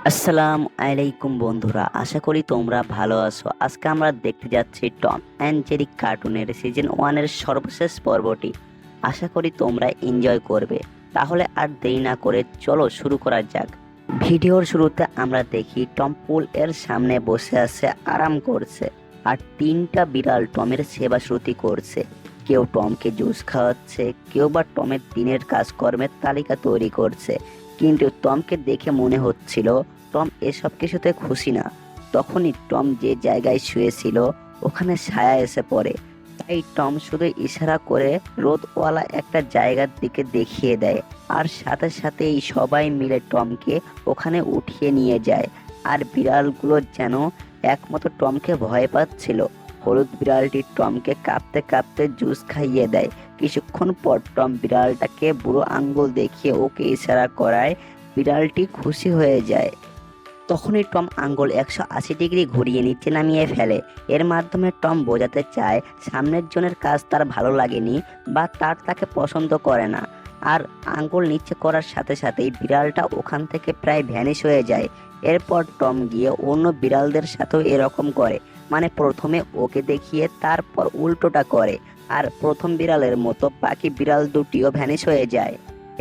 আসসালামু আলাইকুম বন্ধুরা, আশা করি তোমরা ভালো আছো। আজকে আমরা দেখতে যাচ্ছি টম অ্যান্ড জেরি কার্টুনের সিজন 1 এর সর্বশেষ পর্বটি। আশা করি তোমরা এনজয় করবে। তাহলে আর দেরি না করে চলো শুরু করা যাক। ভিডিওর শুরুতে আমরা দেখি টম পুল এর সামনে বসে আছে, আরাম করছে। আর তিনটা বিড়াল টমের সেবা শ্রুতি করছে। কেউ টমকে জুস খাওয়াচ্ছে, কেউ বা টমের দিনের কাজকর্মের তালিকা তৈরি করছে। কিন্তু টমকে দেখে মনে হচ্ছিল টম এসব কিছুতে খুশি না। তখনই টম যে জায়গায় শুয়েছিল ওখানে ছায়া এসে পড়ে। তাই টম শুধু ইশারা করে রোদওয়ালা একটা জায়গার দিকে দেখিয়ে দেয়। আর সাথে সাথেই সবাই মিলে টমকে ওখানে উঠিয়ে নিয়ে যায়। আর বিড়ালগুলো যেন একমতো টমকে ভয় পাচ্ছিল। হলুদ বিড়ালটি টমকে কাঁপতে কাঁপতে জুস খাইয়ে দেয়। কিছুক্ষণ পর টম বিড়ালটাকে বুড়ো আঙ্গুল দেখিয়ে ওকে ইশারা করায়। বিড়ালটি খুশি হয়ে যায়। তখনই টম আঙ্গুল 180 ডিগ্রি ঘুরিয়ে নিচে নামিয়ে ফেলে। এর মাধ্যমে টম বোঝাতে চায় সামনের জনের কাজ তার ভালো লাগেনি বা তাকে পছন্দ করে না। আর আঙ্গুল নিচে করার সাথে সাথেই বিড়ালটা ওখান থেকে প্রায় ভ্যানিশ হয়ে যায়। এরপর টম গিয়ে অন্য বিড়ালদের সাথেও এরকম করে, মানে প্রথমে ওকে দেখিয়ে তারপর উল্টোটা করে। আর প্রথম বিড়ালের মতো বাকি বিড়াল দুটিও ভ্যানিশ হয়ে যায়।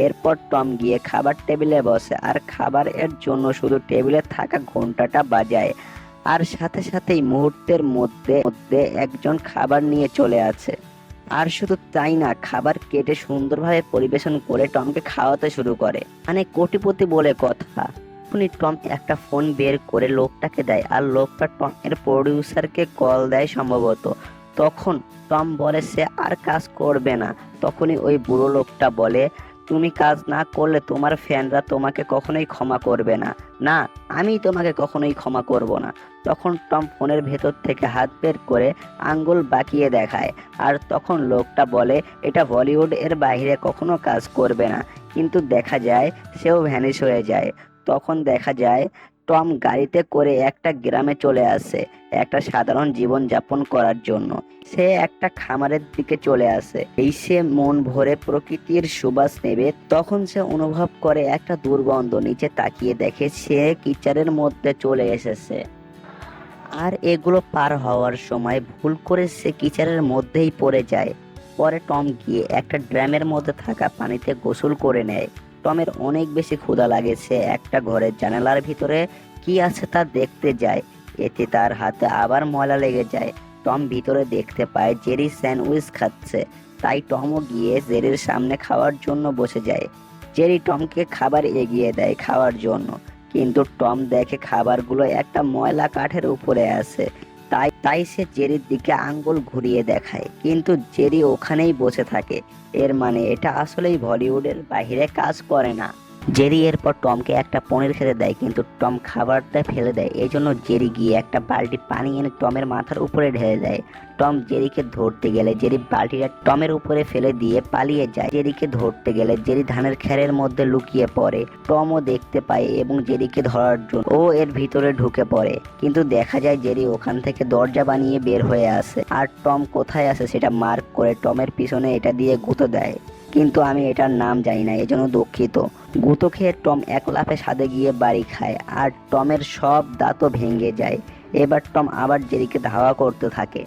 এরপর টম গিয়ে খাবার টেবিলে বসে আর খাবারের জন্য শুধু টেবিলে থাকা ঘন্টাটা বাজায়। আর সাথে সাথেই মুহূর্তের মধ্যে মধ্যে একজন খাবার নিয়ে চলে আসে। আর শুধু তাই না, খাবার কেটে সুন্দরভাবে পরিবেশন করে টমকে খাওয়াতে শুরু করে, মানে কোটিপতি বলে কথা। তখনই টম একটা ফোন বের করে লোকটাকে দেয়, আর লোকটা টম এর প্রডিউসারকে কল দেয় সম্ভবত। তখন টম বলে সে আর কাজ করবে না। তখনই ওই বুড়ো লোকটা বলে, তুমি কাজ না করলে তোমার ফ্যানরা তোমাকে কখনোই ক্ষমা করবে না। না, আমি তোমাকে কখনোই ক্ষমা করব না। তখন টম ফোনের ভেতর থেকে হাত বের করে আঙ্গুল বাঁকিয়ে দেখায়। আর তখন লোকটা বলে এটা বলিউড এর বাইরে কখনো কাজ করবে না। কিন্তু দেখা যায় সেও ভ্যানিশ হয়ে যায়। তখন দেখা যায় টম গাড়িতে করে একটা গ্রামে চলে আসে একটা সাধারণ জীবন যাপন করার জন্য। সে একটা খামারের দিকে চলে আসে। এই সে মন ভরে প্রকৃতির সুবাস নেবে, তখন সে অনুভব করে একটা দুর্গন্ধ। নিচে তাকিয়ে দেখে সে কিচারের মধ্যে চলে এসেছে। আর এগুলো পার হওয়ার সময় ভুল করে সে কিচারের মধ্যেই পড়ে যায়। পরে টম গিয়ে একটা ড্রামের মধ্যে থাকা পানিতে গোসল করে নেয়। টমের অনেক বেশি ক্ষুধা লাগে, সে একটা ঘরের জানালার ভিতরে কি আছে তা দেখতে যায়। এতে তার হাতে আবার ময়লা লেগে যায়। টম ভিতরে দেখতে পায় জেরি স্যান্ডউইচ খাচ্ছে। তাই টমও গিয়ে জেরির সামনে খাওয়ার জন্য বসে যায়। জেরি টমকে খাবার এগিয়ে দেয় খাওয়ার জন্য। কিন্তু টম দেখে খাবারগুলো একটা ময়লা কাঠের উপরে আছে। তাই তাই সে জেরির দিকে আঙ্গুল ঘুরিয়ে দেখায়, কিন্তু জেরি ওখানেই বসে থাকে। এর মানে এটা আসলেই বলিউডের বাইরে কাজ করে না। জেরি এরপর টমকে একটা পনির খেতে দেয়, কিন্তু টম খাবারটা ফেলে দেয়। এই জন্য জেরি গিয়ে একটা বালতি পানি এনে টমের মাথার উপরে ঢেলে দেয়। টম জেরিকে ধরতে গেলে জেরি বালতিটা টমের উপরে ফেলে দিয়ে পালিয়ে যায়। জেরিকে ধরতে গেলে জেরি ধানের খেরের মধ্যে লুকিয়ে পড়ে। টমও দেখতে পায় এবং জেরিকে ধরার জন্য ও এর ভিতরে ঢুকে পড়ে। কিন্তু দেখা যায় জেরি ওখান থেকে দরজা বানিয়ে বের হয়ে আসে। আর টম কোথায় আছে সেটা মার্ক করে টমের পিছনে এটা দিয়ে গুঁতো দেয়। কিন্তু আমি এটার নাম জানি না, এজন্য দুঃখিত। গুঁতো খেয়ে টম এক লাফে ছাদে গিয়ে বাড়ি খায়। আর টমের সব দাঁতও ভেঙে যায়। এবার টম আবার জেরিকে ধাওয়া করতে থাকে।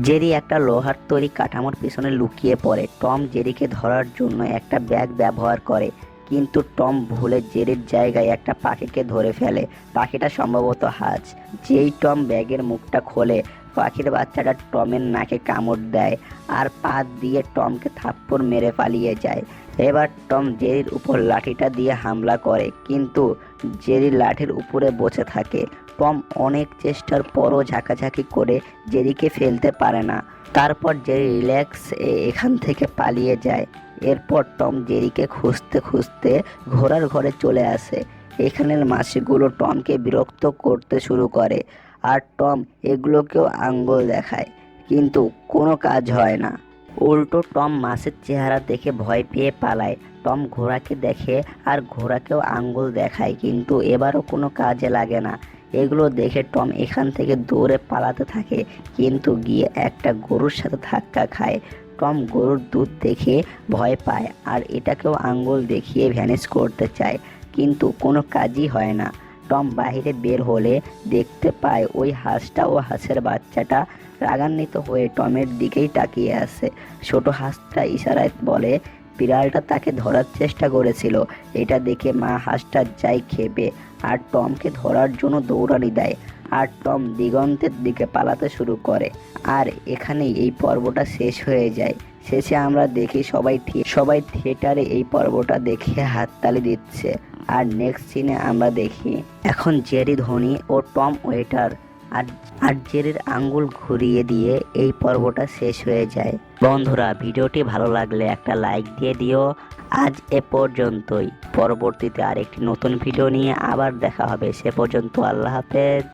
জেরি একটা লোহার তৈরি কাঠামোর পিছনে লুকিয়ে পড়ে। টম জেরিকে ধরার জন্য একটা ব্যাগ ব্যবহার করে, কিন্তু টম ভুলে জেরির জায়গায় একটা পাখিকে ধরে ফেলে। পাখিটা সম্ভবত হাঁস। যেই টম ব্যাগের মুখটা খোলে, পাখির বাচ্চাটা টমের নাকে কামড় দেয় আর পা দিয়ে টমকে থাপ্পড় মেরে পালিয়ে যায়। এবার টম জেরির উপর লাঠিটা দিয়ে হামলা করে, কিন্তু জেরি লাঠির উপরে বসে থাকে। টম অনেক চেষ্টার পরও ঝাঁকাঝাঁকি করে জেরিকে ফেলতে পারে না। তারপর জেরি রিল্যাক্স এখান থেকে পালিয়ে যায়। এরপর টম জেরিকে খুঁজতে খুঁজতে ঘোড়ার ঘরে চলে আসে। এখানের মাছিগুলো টমকে বিরক্ত করতে শুরু করে। আর টম এগুলোকেও আঙ্গুল দেখায়, কিন্তু কোনো কাজ হয় না। উল্টো টম মাছের চেহারা দেখে ভয় পেয়ে পালায়। টম ঘোড়াকে দেখে আর ঘোড়াকেও আঙ্গুল দেখায়, কিন্তু এবারও কোনো কাজে লাগে না। এগুলো দেখে টম এখান থেকে দৌড়ে পালাতে থাকে, কিন্তু গিয়ে একটা গরুর সাথে ধাক্কা খায়। টম গরুর দুধ দেখে ভয় পায় আর এটাকেও আঙ্গুল দেখিয়ে ভ্যানিশ করতে চায়, কিন্তু কোনো কাজই হয় না। টম বাইরে বের হলে দেখতে পায় ওই হাঁসটা ও হাঁসের বাচ্চাটা রাগান্বিত হয়ে টমের দিকেই তাকিয়ে আছে। ছোট হাঁসটা ইশারায় বলে বিড়ালটা তাকে ধরার চেষ্টা করেছিল। এটা দেখে মা হাঁসটা যায় খেপে আর টমকে ধরার জন্য দৌড়ানি দেয়, আর টম দিগন্তের দিকে পালাতে শুরু করে। আর এখানেই এই পর্বটা শেষ হয়ে যায়। শেষে আমরা দেখি সবাই থিয়েটারে এই পর্বটা দেখে হাততালি দিচ্ছে। আর নেক্সট সিনে আমরা দেখি এখন জেরি ধনী ও টম ওয়েটার, আর আর জেরির আঙ্গুল ঘুরিয়ে দিয়ে এই পর্বটা শেষ হয়ে যায়। বন্ধুরা, ভিডিওটি ভালো লাগলে একটা লাইক দিয়ে দিও। আজ এ পর্যন্তই। পরবর্তীতে আরেকটি নতুন ভিডিও নিয়ে আবার দেখা হবে। সে পর্যন্ত আল্লাহ হাফেজ।